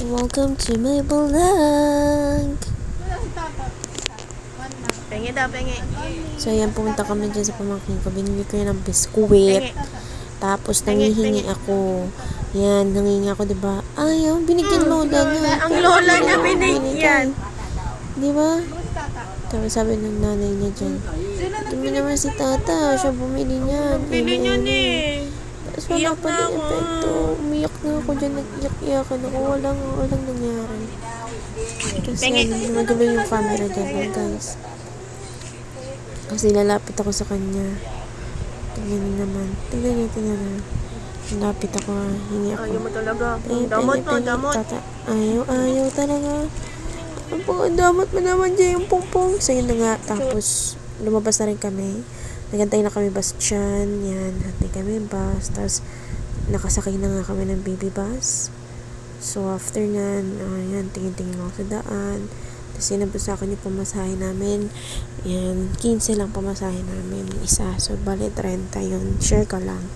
Welcome to my vlog! Pengi daw, pengi. So, ayan, pumunta kami dyan sa pamangkin ko. Binili ko yan ng biskuit. Tapos, nangihingi ako. Yan, nangihingi ako, diba? Ayaw, binigyan lola niya. Ang lola niya binigyan. Diba? Tapos, sabi ng nanay niya dyan, "Ito naman si tata, siya bumili niyan." Bili niya eh. Tapos, wala pa din epekto. Umiyak na ako dyan, nag-iyak-iyakan ako. Walang nangyari. Tapos, yan, gumagulo yung camera dyan, guys. Kasi lalapit ako sa kanya. Tingnan naman. Tingnan niyo. Lapit ako, hingi ako. Ayaw mo talaga. Damot mo, damot. Ayaw talaga. Ang damot mo naman dyan yung pungpong. So, yun na nga. Tapos, lumabas na rin kami. Nagantay na kami bus dyan. Yan, hantay kami bus. Tapos, nakasakay na nga kami ng baby bus. So, after nan, yan, tingin-tingin ako sa daan. Tapos, sinabos sa akin yung pamasahe namin. Yan, 15 lang pamasahe namin. Isa. So, bali 30 yun. Share ka lang.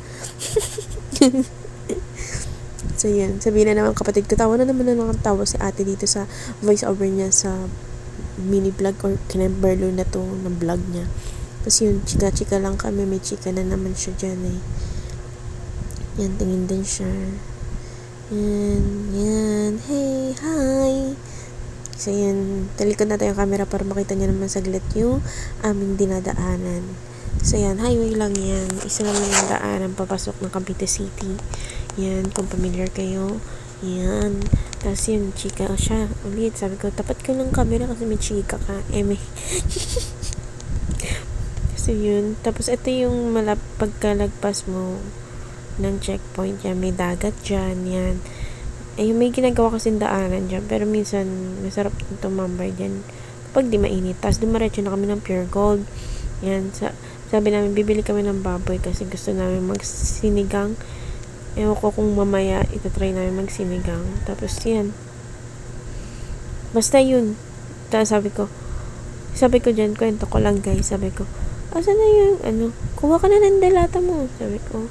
So, yan. Sabihin na naman kapatid ko, tawa na naman na lang tawa si ate dito sa voice over niya sa mini vlog or kinemberlo na to ng vlog niya. Tapos yun, chika-chika lang kami. May chika na naman siya dyan eh. Yan, tingin din siya. Yan. Hey, hi! So, yan. Talikod natin yung camera para makita niya naman saglit yung aming dinadaanan. So, yan. Highway lang yan. Isa lang yung daanan papasok ng Cavite City. Yan. Kung familiar kayo. Yan. Tapos yun, chika siya. Ulit, sabi ko, tapat ko ng camera kasi may chika ka. May... So, yun. Tapos, ito yung pagkalagpas mo ng checkpoint. Yan. May dagat dyan. Yan. May ginagawa kasing daanan dyan. Pero minsan, masarap na tumambay dyan. Pag di mainit. Tapos, dumaretso na kami ng Pure Gold. Yan. Sabi namin, bibili kami ng baboy kasi gusto namin magsinigang. Ewan ko kung mamaya itatry namin magsinigang. Tapos, yan. Basta yun. Tapos, sabi ko dyan, kwento ko lang guys. Sabi ko, asan na yung, kuha ka na ng delata mo. Sabi ko,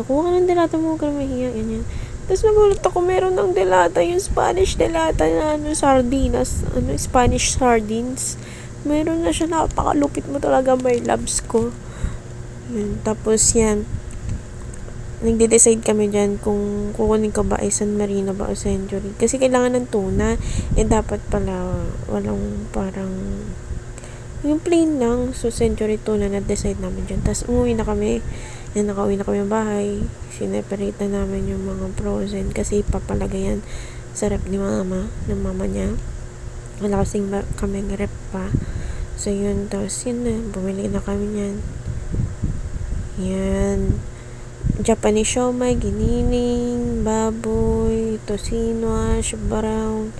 kuha ka ng delata mo, huwag ka na mahiya, ganyan. Tapos nagulat ako, meron ng delata, yung Spanish delata na, sardinas, Spanish sardines. Meron na siya, napakalupit mo talaga, my loves ko. Yan. Tapos yan, nagde-decide kami dyan kung kukunin ko ba ay San Marino ba o Century. Kasi kailangan ng tuna, dapat pala, walang parang, yung plain lang. So, Century tuna na-decide namin dyan. Tapos, umuwi na kami. Yan, nakauwi na kami ng bahay. Sineparate na namin yung mga frozen. Kasi, papalagay yan sa rep ni mama. Ng mama niya. Wala kasing kaming rep pa. So, yun. Tapos, yun na. Bumili na kami yan. Yan. Japanese siomai, giniling, baboy, tocino, hash brown,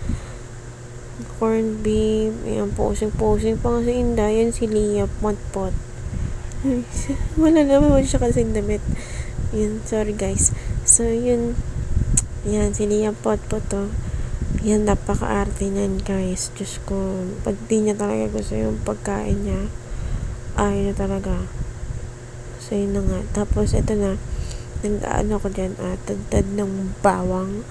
corned beef, ayan, posing pa nga si Inda, yan si Lia, pot. Wala naman siya kasing damit. Yan, sorry guys. So, yun, yan, si Lia, pot to. Yan, napaka-arte niyan guys. Diyos ko, pag di niya talaga gusto yung pagkain niya, ayaw na talaga. So, yun na nga. Tapos, ito na, ako dyan, tad ng bawang.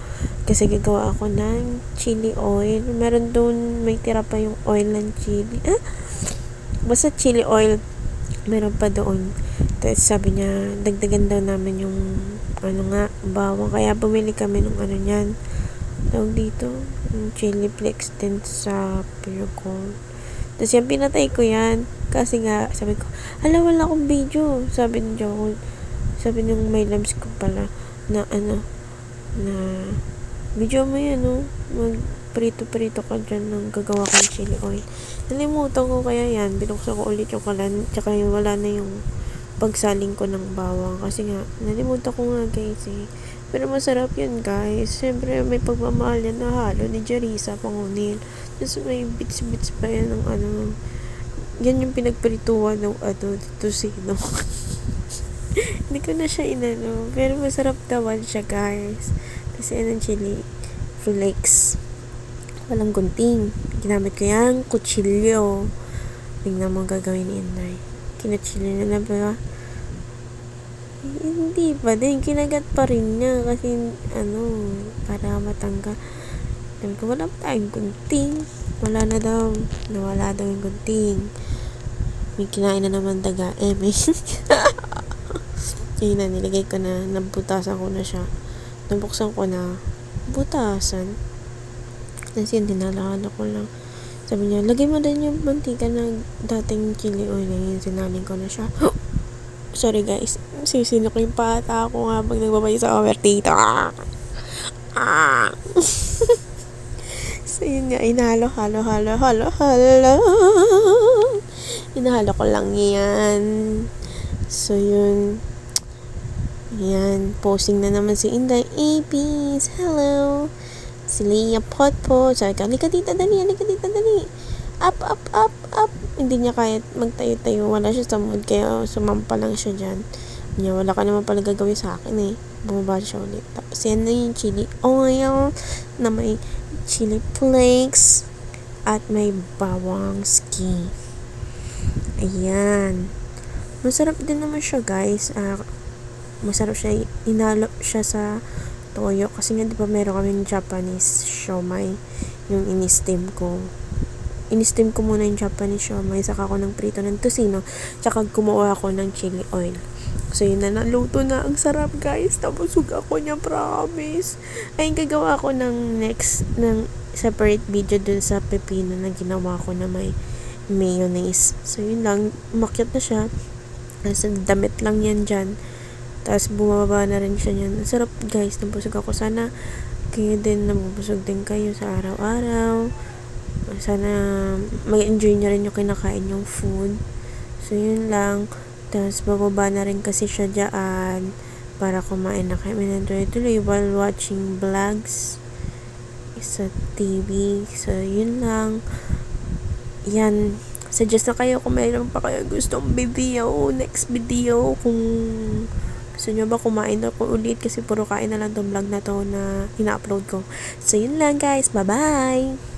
Kasi gagawa ako ng chili oil. Meron doon, may tira pa yung oil ng chili. Basta chili oil, meron pa doon. Tapos sabi niya, dagdagan daw namin yung, bawang. Kaya bumili kami ng niyan. Tawag dito, yung chili flakes din sa Pure Gold. Tapos yan, pinatay ko yan. Kasi nga, sabi ko, wala akong video. Sabi ni Joel. Sabi ng my loves ko pala, na video mo yan, mag-prito ka dyan ng gagawa kong chili oil. Nalimutan ko kaya yan. Binuksan ko ulit yung kalan. Tsaka yung wala na yung pagsaling ko ng bawang. Kasi nga, nalimutan ko nga guys eh. Pero masarap yan guys. Siyempre, may pagmamahal yan na halo ni Jerisa Pangunil. Tapos may bits pa yan ng yan yung pinagprituhan ng tocino. Hindi ko na siya inano. Pero masarap naman siya guys. Kasi ng chili flakes. Walang gunting. Ginamit ko yan. Kutsilyo. Tingnan mo gagawin ni Inday. Kinutsilyo na ba? Hindi pa din. Kinagat pa rin niya kasi para matanggal. Sabi ko, wala pa tayong gunting. Wala na daw. Nawala daw yung gunting. May kinain na naman daga. May yun na, nilagay ko na. Nabutasan ko na siya. Nabuksan ko na. Butasan. Kasi yun, dinalahala ko lang. Sabi niya, lagay mo din yung mantika na dating chili oil. Yun, sinaling ko na siya. Sorry guys. Sisino ko yung pata ako nga pag nagbabay sa over dito. So yun nga, inahalo. Inahalo ko lang yan. So yun. Yan. Posing na naman si Inday. Peace. Hello. Si Leah Potpo. Sabi ka, halika tita, dali. Up. Hindi niya kaya magtayo-tayo. Wala siya sa mood. Kaya sumampa lang siya dyan. Niya, wala ka naman pala gagawin sa akin eh. Bumaba siya ulit. Tapos yan na yung chili oil na may chili flakes at may bawang ski. Ayan. Masarap din naman siya guys. Masarap siya. Inalo siya sa toyo. Kasi nga diba meron kaming Japanese siomai. Yung in-steam ko. In-steam ko muna yung Japanese siomai. Saka ako ng prito ng tosino. Tsaka gumawa ako ng chili oil. So yun na, naluto na. Ang sarap guys. Nabusog ako niya, promise. Ay, gagawa ko ng separate video dun sa pepino na ginawa ko na may mayonnaise. So yun lang. Umakyat na siya. Nasa damit lang yan dyan. Tapos bumababa na rin siya yan. Ang sarap guys. Nabusog ako. Sana kayo din nabubusog din kayo sa araw-araw. Sana mag-enjoy nyo rin yung kinakain yung food. So yun lang. Tapos bababa na rin kasi siya dyan para kumain na kami ng tuloy-tuloy while watching vlogs sa TV. So yun lang. Yan. Suggest na kayo kung mayroon pa kayo gustong video. Next video. Kung gusto nyo ba kumain ako ulit kasi puro kain na lang tong vlog na to na ina-upload ko. So yun lang guys. Bye-bye!